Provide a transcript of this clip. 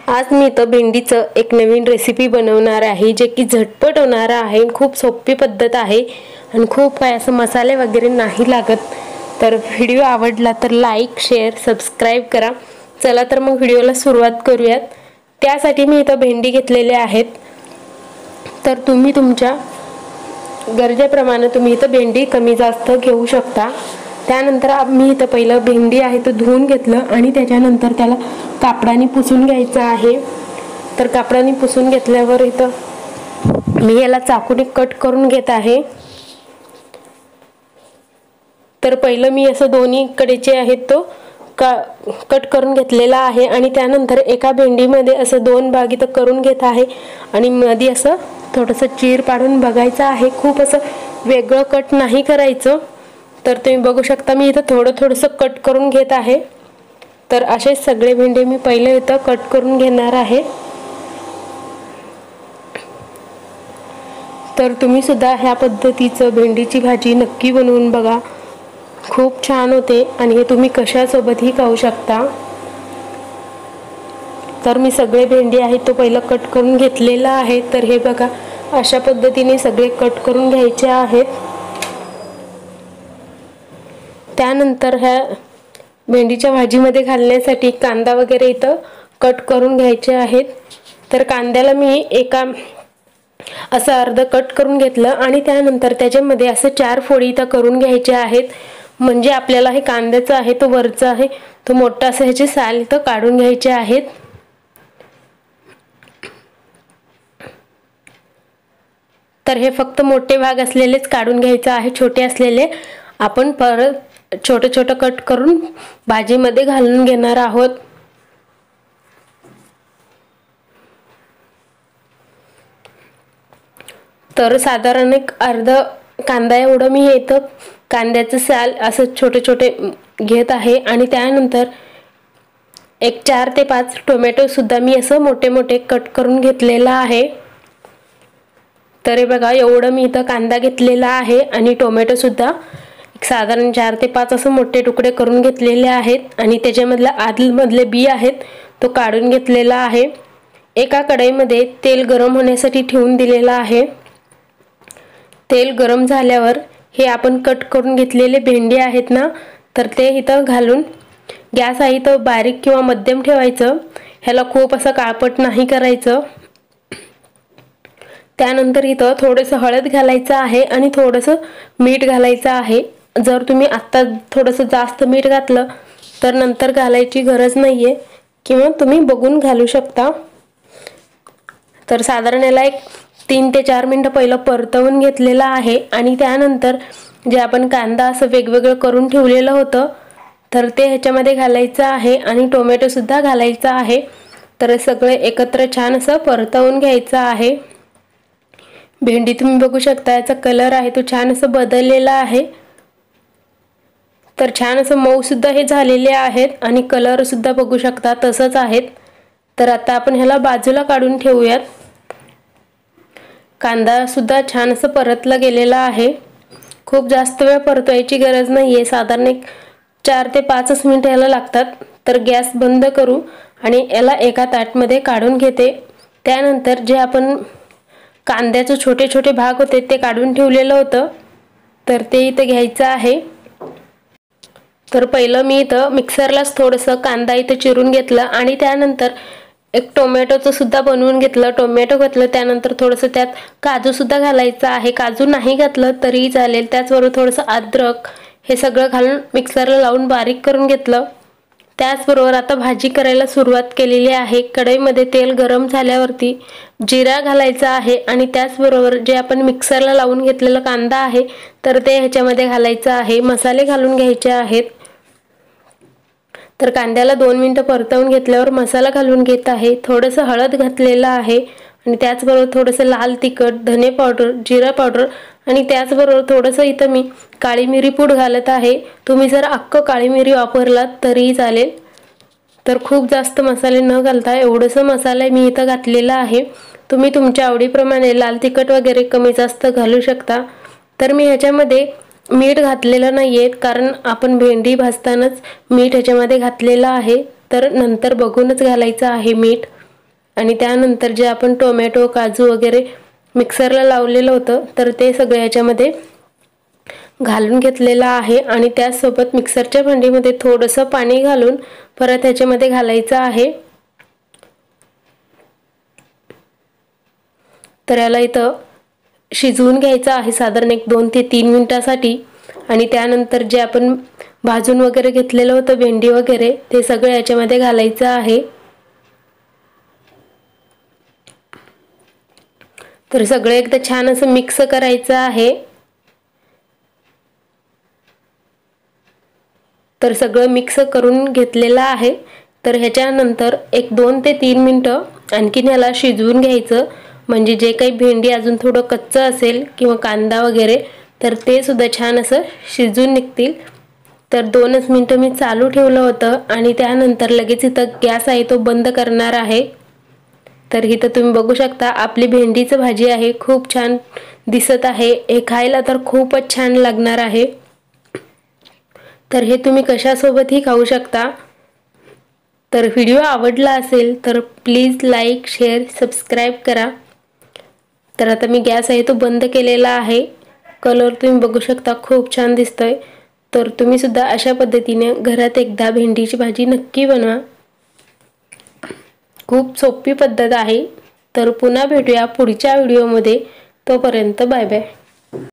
आज मी इथं भेंडीचं एक नवीन रेसिपी बनवणार आहे जे की झटपट होणार आहे। खूप सोपी पद्धत आहे आणि खूप काय असं मसाले वगैरे नाही लागत। तर व्हिडिओ आवडला तर लाईक शेअर सबस्क्राइब करा। चला तर मग व्हिडिओला सुरुवात करूयात। त्यासाठी मी इथं भेंडी घेतलेले आहेत। तर तुम्ही तुमच्या गरजेप्रमाणे तुम्ही इथं भेंडी कमी जास्त घेऊ शकता। त्यानंतर मी इथं पहिलं भेंडी आहे तो धुवून घेतलं आणि त्याच्यानंतर त्याला कापडाने पुसून घ्यायचं आहे। तर कापडाने पुसून घेतल्यावर इथं मी याला चाकूने कट करून घेत आहे। तर पहिलं मी असं दोन्ही कडेचे आहेत तो कट करून घेतलेला आहे आणि त्यानंतर एका भेंडीमध्ये असं दोन भाग इथं करून घेत आहे आणि मध्ये असं थोडंसं चीर पाडून बघायचं आहे। खूप असं वेगळं कट नाही करायचं। तर तुम्ही बघू शकता मी इथं थोडंसं कट करून घेत आहे। तर असे सगळे भेंडे मी पहिले इथं कट करून घेणार आहे। तर तुम्ही सुद्धा ह्या पद्धतीचं भेंडीची भाजी नक्की बनवून बघा, खूप छान होते आणि हे तुम्ही कशासोबतही खाऊ शकता। तर मी सगळे भेंडी आहेत तो पहिला कट करून घेतलेला आहे। तर हे बघा अशा पद्धतीने सगळे कट करून घ्यायचे आहेत। त्यानंतर ह्या भेंडीच्या भाजीमध्ये घालण्यासाठी कांदा वगैरे इथं कट करून घ्यायचे आहेत। तर कांद्याला मी एका असं अर्ध कट करून घेतलं आणि त्यानंतर त्याच्यामध्ये असं 4 फोडी इथं करून घ्यायचे आहेत। म्हणजे आपल्याला हे कांद्याचं आहे तो वरचा आहे तो मोठा असं ह्याचे साल इथं काढून घ्यायचे आहेत। तर हे फक्त मोठे भाग असलेलेच काढून घ्यायचं आहे, छोटे असलेले आपण परत छोटे छोटे कट करून भाजीमध्ये घालून घेणार आहोत। तर साधारण एक अर्धा कांदा एवढं मी इथं कांद्याचं साल असं छोटे छोटे घेत आहे आणि त्यानंतर एक 4 ते 5 टोमॅटो सुद्धा मी असं मोठे मोठे कट करून घेतलेला आहे। तर हे बघा एवढं मी इथं कांदा घेतलेला आहे आणि टोमॅटो सुद्धा साधारण 4 ते 5 असं मोठे तुकडे करून घेतलेले आहेत आणि त्याच्यामधला आतमधले बी आहेत तो काढून घेतलेला आहे। एका कढईमध्ये तेल गरम होण्यासाठी ठेवून दिलेला आहे। तेल गरम झाल्यावर हे आपण कट करून घेतलेले भेंडी आहेत ना, तर ते इथं घालून गॅस आहे तो बारीक किंवा मध्यम ठेवायचं। ह्याला खूप असं काळपट नाही करायचं। त्यानंतर इथं थोडंसं हळद घालायचं आहे आणि थोडंसं मीठ घालायचं आहे। जर तुम्ही आत्ता थोडंसं जास्त मीठ घातलं तर नंतर घालायची गरज नाहीये किंवा तुम्ही बघून घालू शकता। तर साधारण याला एक 3 ते 4 मिनिटं पहिलं परतवून घेतलेला आहे आणि त्यानंतर जे आपण कांदा असं वेगवेगळं करून ठेवलेलं होतं तर ते ह्याच्यामध्ये घालायचं आहे आणि टोमॅटो सुद्धा घालायचा आहे। तर सगळे एकत्र छान असं परतवून घ्यायचं आहे। भेंडी तुम्ही बघू शकता याचा कलर आहे तो छान असं बदललेला आहे। तर छान असं मऊ सुद्धा हे झालेले आहेत आणि कलर सुद्धा बघू शकता तसंच आहेत। तर आता आपण ह्याला बाजूला काढून ठेवूयात। कांदा सुद्धा छान असं परतला गेलेला आहे। खूप जास्त वेळ परतवायची गरज नाहीये, साधारण एक 4 ते 5 मिनिट याला लागतात। तर गॅस बंद करू आणि याला एका ताटमध्ये काढून घेते। त्यानंतर जे आपण कांद्याचे छोटे छोटे भाग होते ते काढून ठेवलेलं होतं तर ते इथे घ्यायचं आहे। तर पहिलं मी इथं मिक्सरलाच थोडंसं कांदा इथं चिरून घेतलं आणि त्यानंतर एक टोमॅटोचं सुद्धा बनवून घेतलं। टोमॅटो घातलं त्यानंतर थोडंसं त्यात काजू सुद्धा घालायचं आहे। काजू नाही घातलं तरी चालेल। त्याचबरोबर थोडंसं अद्रक हे सगळं घालून मिक्सरला लावून बारीक करून घेतलं। त्याचबरोबर आता भाजी करायला सुरुवात केलेली आहे। कढईमध्ये तेल गरम झाल्यावरती जिरा घालायचा आहे आणि त्याचबरोबर जे आपण मिक्सरला लावून घेतलेला कांदा आहे तर ते ह्याच्यामध्ये घालायचं आहे। मसाले घालून घ्यायचे आहेत। तर कांद्याला 2 मिनिटं परतवून घेतल्यावर मसाला घालून घेत आहे। थोडंसं हळद घातलेलं आहे आणि त्याचबरोबर थोडंसं लाल तिखट, धने पावडर, जिरा पावडर आणि त्याचबरोबर थोडंसं इथं मी काळी मिरी पूड घालत आहे। तुम्ही जर अख्खं काळी मिरी वापरलात तरीही चालेल। तर खूप जास्त मसाले न घालता एवढंसं मसाला मी इथं घातलेला आहे। तुम्ही तुमच्या आवडीप्रमाणे लाल तिखट वगैरे कमी जास्त घालू शकता। तर मी ह्याच्यामध्ये मीठ घातलेलं नाहीये कारण आपण भेंडी भाजतानाच मीठ ह्याच्यामध्ये घातलेलं आहे। तर नंतर बघूनच घालायचं आहे मीठ। आणि त्यानंतर जे आपण टोमॅटो काजू वगैरे मिक्सरला लावलेलं होतं तर ते सगळं याच्यामध्ये घालून घेतलेलं आहे आणि त्यासोबत मिक्सरच्या भांडीमध्ये थोडंसं पाणी घालून परत ह्याच्यामध्ये घालायचं आहे। तर याला इथं शिजवून घ्यायचं आहे साधारण 2 ते 3 मिनिटांसाठी आणि त्यानंतर जे आपण भाजून वगैरे घेतलेलं होतं भेंडी वगैरे ते सगळं याच्यामध्ये घालायचं आहे। तर सगळं एकदा छान असं मिक्स करायचं आहे। तर सगळं मिक्स करून घेतलेलं आहे। तर ह्याच्यानंतर 2 ते 3 मिनिटं आणखीन याला शिजवून घ्यायचं, म्हणजे जे काही भेंडी अजून थोडं कच्चं असेल किंवा कांदा वगैरे तर ते सुद्धा छान असं शिजून निघतील। तर 2च मिनिटं मी चालू ठेवलं होतं आणि त्यानंतर लगेच इथं गॅस आहे तो बंद करणार आहे। तर इथं तुम्ही बघू शकता आपली भेंडीची भाजी आहे, खूप छान दिसत आहे। हे खायला तर खूपच छान लागणार आहे। तर हे तुम्ही कशासोबतही खाऊ शकता। तर व्हिडिओ आवडला असेल तर प्लीज लाईक शेअर सबस्क्राईब करा। तर आता मी गॅस आहे तो बंद केलेला आहे। कलर तुम्ही बघू शकता खूप छान दिसतोय। तर तुम्ही सुद्धा अशा पद्धतीने घरात एकदा भेंडीची भाजी नक्की बनवा, खूप सोपी पद्धत आहे। तर पुन्हा भेटूया पुढच्या व्हिडिओमध्ये, तोपर्यंत बाय बाय।